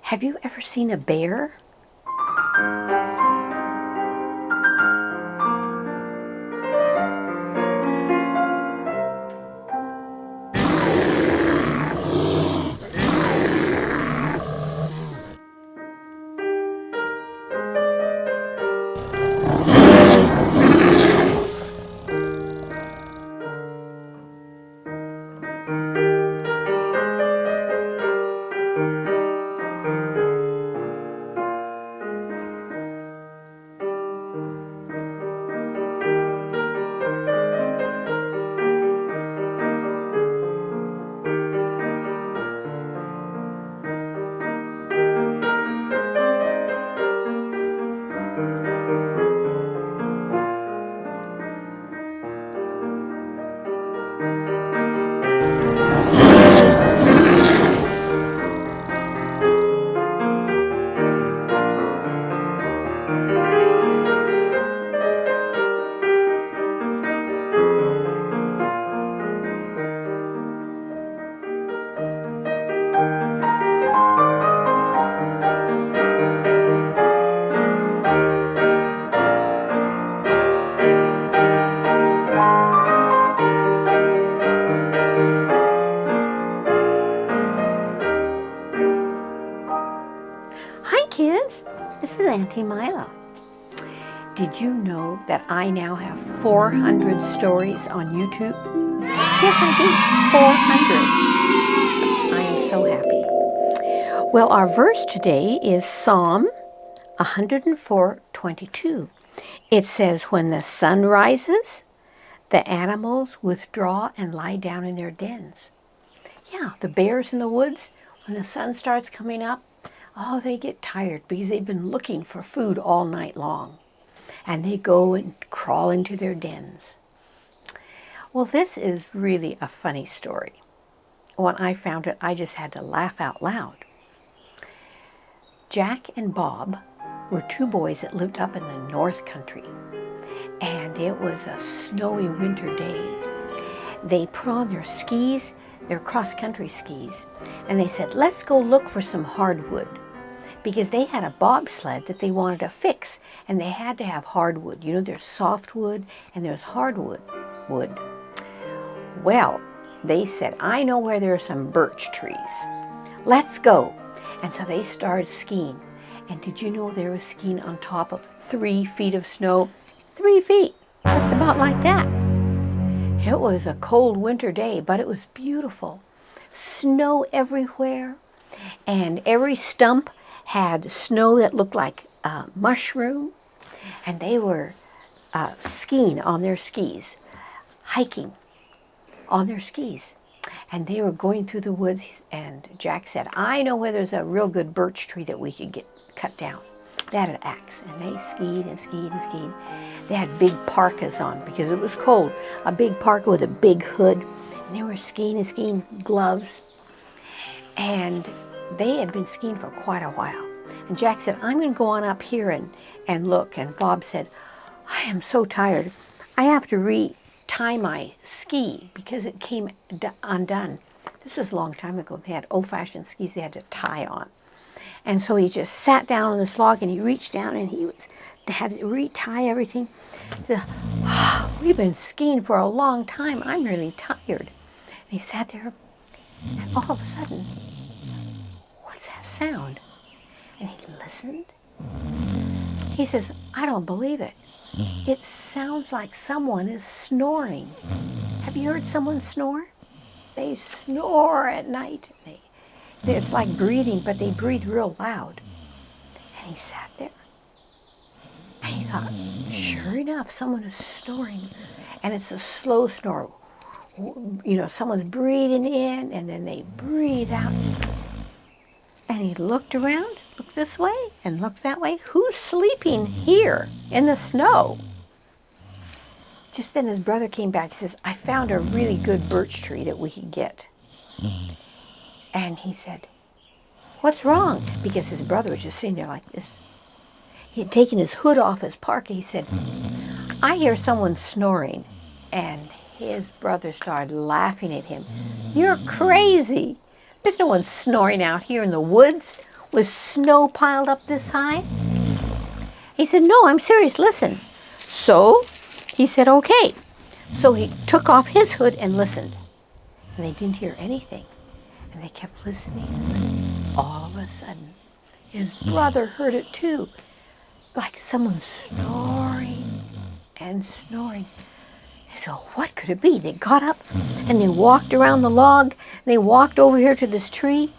Have you ever seen a bear? Hi kids, this is Auntie Mila. Did you know that I now have 400 stories on YouTube? Yes, I do, 400. I am so happy. Well, our verse today is Psalm 104:22. It says, when the sun rises, the animals withdraw and lie down in their dens. Yeah, the bears in the woods, when the sun starts coming up, oh, they get tired because they've been looking for food all night long. And they go and crawl into their dens. Well, this is really a funny story. When I found it, I just had to laugh out loud. Jack and Bob were two boys that lived up in the North Country. And it was a snowy winter day. They put on their skis, their cross-country skis, and they said, let's go look for some hardwood, because they had a bobsled that they wanted to fix, and they had to have hardwood. You know, there's softwood and there's hardwood wood. Well, they said, I know where there are some birch trees. Let's go. And so they started skiing. And did you know they were skiing on top of 3 feet of snow? 3 feet. That's about like that. It was a cold winter day, but it was beautiful. Snow everywhere, and every stump had snow that looked like a mushroom, and they were skiing on their skis, hiking on their skis, and they were going through the woods, and Jack said, I know where there's a real good birch tree that we could get cut down. They had an axe, and they skied and skied and skied. They had big parkas on because it was cold, a big parka with a big hood, and they were skiing and skiing, gloves, and they had been skiing for quite a while. And Jack said, I'm going to go on up here and look. And Bob said, I am so tired. I have to retie my ski because it came undone. This is a long time ago. They had old-fashioned skis they had to tie on. And so he just sat down on this log and he reached down and they had to retie everything. He said, we've been skiing for a long time. I'm really tired. And he sat there, and all of a sudden, what's that sound? And he listened. He says, I don't believe it. It sounds like someone is snoring. Have you heard someone snore? They snore at night. It's like breathing, but they breathe real loud. And he sat there. And he thought, sure enough, someone is snoring. And it's a slow snore. You know, someone's breathing in, and then they breathe out. And he looked around, looked this way, and looked that way. Who's sleeping here in the snow? Just then his brother came back. He says, I found a really good birch tree that we could get. And he said, what's wrong? Because his brother was just sitting there like this. He had taken his hood off his parka. He said, I hear someone snoring. And his brother started laughing at him. You're crazy. There's no one snoring out here in the woods. with snow piled up this high? He said, no, I'm serious, listen. So he said, okay. So he took off his hood and listened. And they didn't hear anything. And they kept listening and listening. All of a sudden, his brother heard it too. Like someone snoring and snoring. So what could it be? They got up and they walked around the log. And they walked over here to this tree.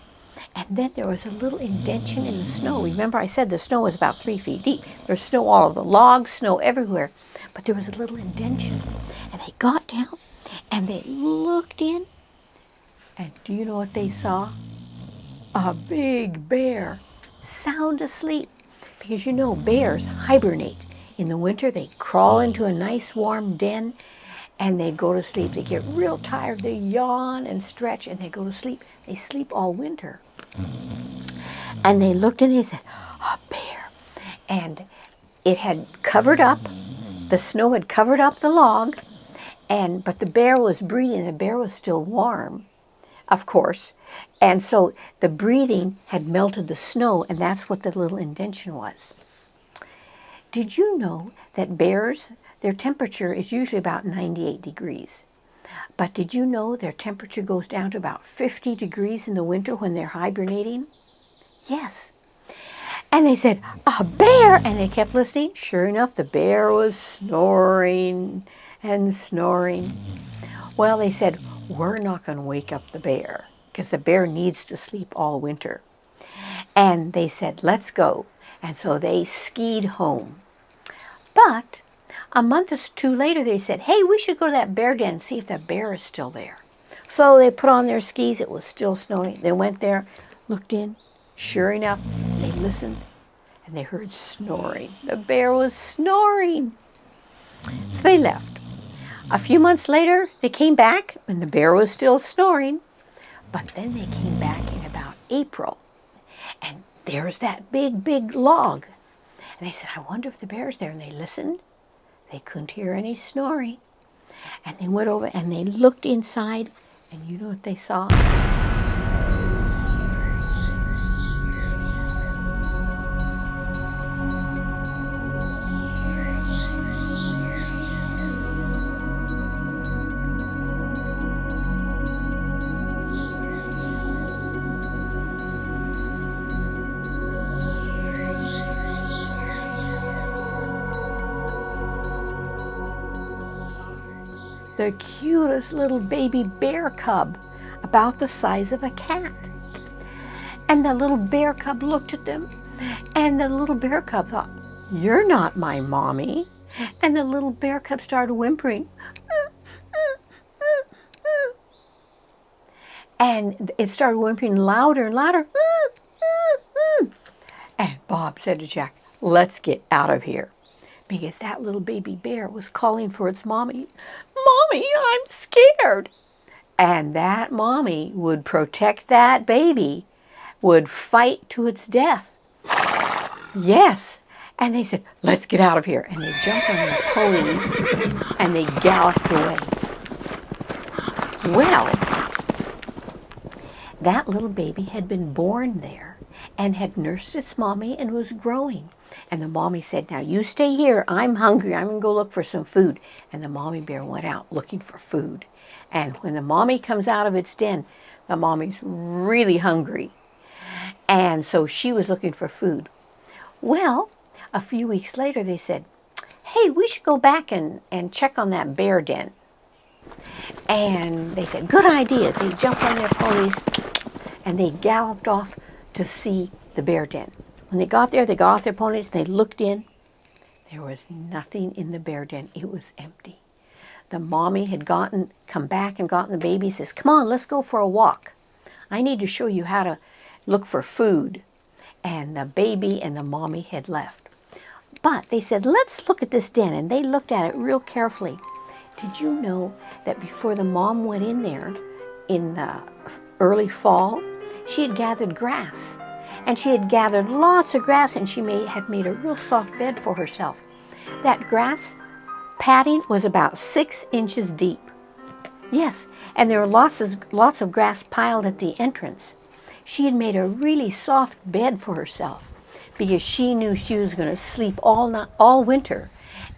And then there was a little indention in the snow. Remember I said the snow was about 3 feet deep. There's snow all over the logs, snow everywhere. But there was a little indention. And they got down and they looked in. And do you know what they saw? A big bear, sound asleep. Because you know bears hibernate. In the winter they crawl into a nice warm den and they go to sleep. They get real tired, they yawn and stretch and they go to sleep. They sleep all winter. And they looked and they said, a bear. And it had covered up, the snow had covered up the log, but the bear was breathing. The bear was still warm, of course. And so the breathing had melted the snow, and that's what the little indention was. Did you know that bears, their temperature is usually about 98 degrees? But did you know their temperature goes down to about 50 degrees in the winter when they're hibernating? Yes. And they said, a bear! And they kept listening. Sure enough, the bear was snoring and snoring. Well, they said, we're not going to wake up the bear because the bear needs to sleep all winter. And they said, let's go. And so they skied home. But a month or two later, they said, hey, we should go to that bear den and see if that bear is still there. So they put on their skis. It was still snowing. They went there, looked in. Sure enough, they listened, and they heard snoring. The bear was snoring. So they left. A few months later, they came back, and the bear was still snoring. But then they came back in about April, and there's that big, big log. And they said, I wonder if the bear's there. And they listened. They couldn't hear any snoring. And they went over and they looked inside, and you know what they saw? The cutest little baby bear cub, about the size of a cat. And the little bear cub looked at them, and the little bear cub thought, you're not my mommy. And the little bear cub started whimpering. And it started whimpering louder and louder. And Bob said to Jack, let's get out of here. Because that little baby bear was calling for its mommy. Mommy, I'm scared. And that mommy would protect that baby, would fight to its death. Yes. And they said, let's get out of here. And they jumped on their ponies and they galloped away. Well, that little baby had been born there and had nursed its mommy and was growing. And the mommy said, now you stay here. I'm hungry. I'm going to go look for some food. And the mommy bear went out looking for food. And when the mommy comes out of its den, the mommy's really hungry. And so she was looking for food. Well, a few weeks later, they said, hey, we should go back and check on that bear den. And they said, good idea. They jumped on their ponies and they galloped off to see the bear den. When they got there, they got off their ponies, they looked in. There was nothing in the bear den. It was empty. The mommy had come back and gotten the baby, says, come on, let's go for a walk. I need to show you how to look for food. And the baby and the mommy had left. But they said, let's look at this den. And they looked at it real carefully. Did you know that before the mom went in there in the early fall, she had gathered grass? And she had gathered lots of grass, and she had made a real soft bed for herself. That grass padding was about 6 inches deep. Yes, and there were lots of grass piled at the entrance. She had made a really soft bed for herself because she knew she was going to sleep all winter,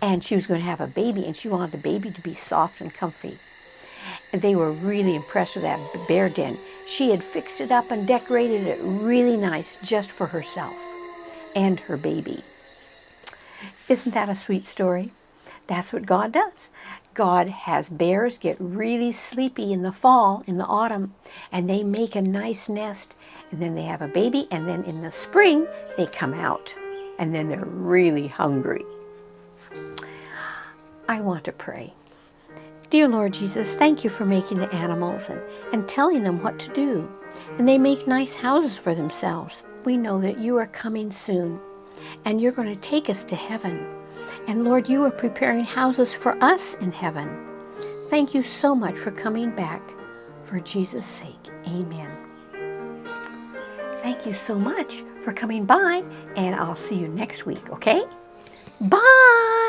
and she was going to have a baby, and she wanted the baby to be soft and comfy. And they were really impressed with that bear den. She had fixed it up and decorated it really nice just for herself and her baby. Isn't that a sweet story? That's what God does. God has bears get really sleepy in the fall, in the autumn, and they make a nice nest, and then they have a baby, and then in the spring they come out, and then they're really hungry. I want to pray. Dear Lord Jesus, thank you for making the animals and telling them what to do. And they make nice houses for themselves. We know that you are coming soon, and you're going to take us to heaven. And Lord, you are preparing houses for us in heaven. Thank you so much for coming back. For Jesus' sake, amen. Thank you so much for coming by, and I'll see you next week, okay? Bye!